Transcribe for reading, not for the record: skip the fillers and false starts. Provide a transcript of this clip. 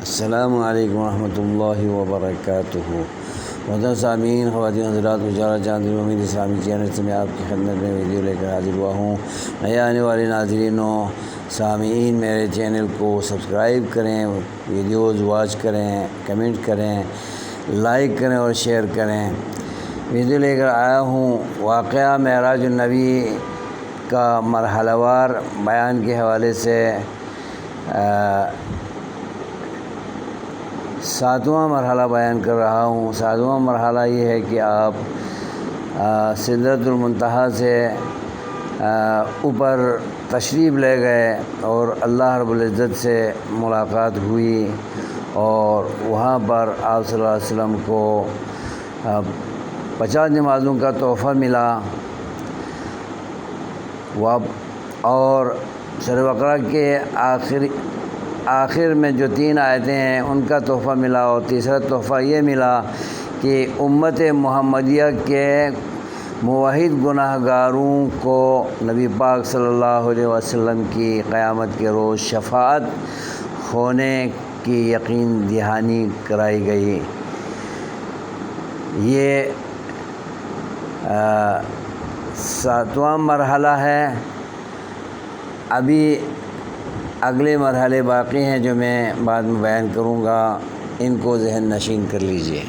السلام علیکم ورحمۃ اللہ وبرکاتہ۔ محترم سامعین، خواتین حضرات، مجاہرہ چاند امید اسلامی چینل سے میں آپ کی خدمت میں ویڈیو لے کر حاضر ہوا ہوں۔ نئے آنے والے ناظرین و سامعین میرے چینل کو سبسکرائب کریں، ویڈیوز واچ کریں، کمنٹ کریں، لائک کریں اور شیئر کریں۔ ویڈیو لے کر آیا ہوں واقعہ معراج النبی کا مرحلہ وار بیان کے حوالے سے۔ 7واں مرحلہ بیان کر رہا ہوں۔ 7واں مرحلہ یہ ہے کہ آپ سدرۃ المنتہا سے اوپر تشریف لے گئے اور اللہ رب العزت سے ملاقات ہوئی، اور وہاں پر آپ صلی اللہ علیہ وسلم کو 50 نمازوں کا تحفہ ملا، اور سورہ بقرہ کے آخر میں جو 3 آیتیں ہیں ان کا تحفہ ملا، اور تیسرا تحفہ یہ ملا کہ امت محمدیہ کے موحد گناہ گاروں کو نبی پاک صلی اللہ علیہ وسلم کی قیامت کے روز شفاعت ہونے کی یقین دہانی کرائی گئی۔ یہ 7واں مرحلہ ہے۔ ابھی اگلے مرحلے باقی ہیں جو میں بعد میں بیان کروں گا، ان کو ذہن نشین کر لیجئے۔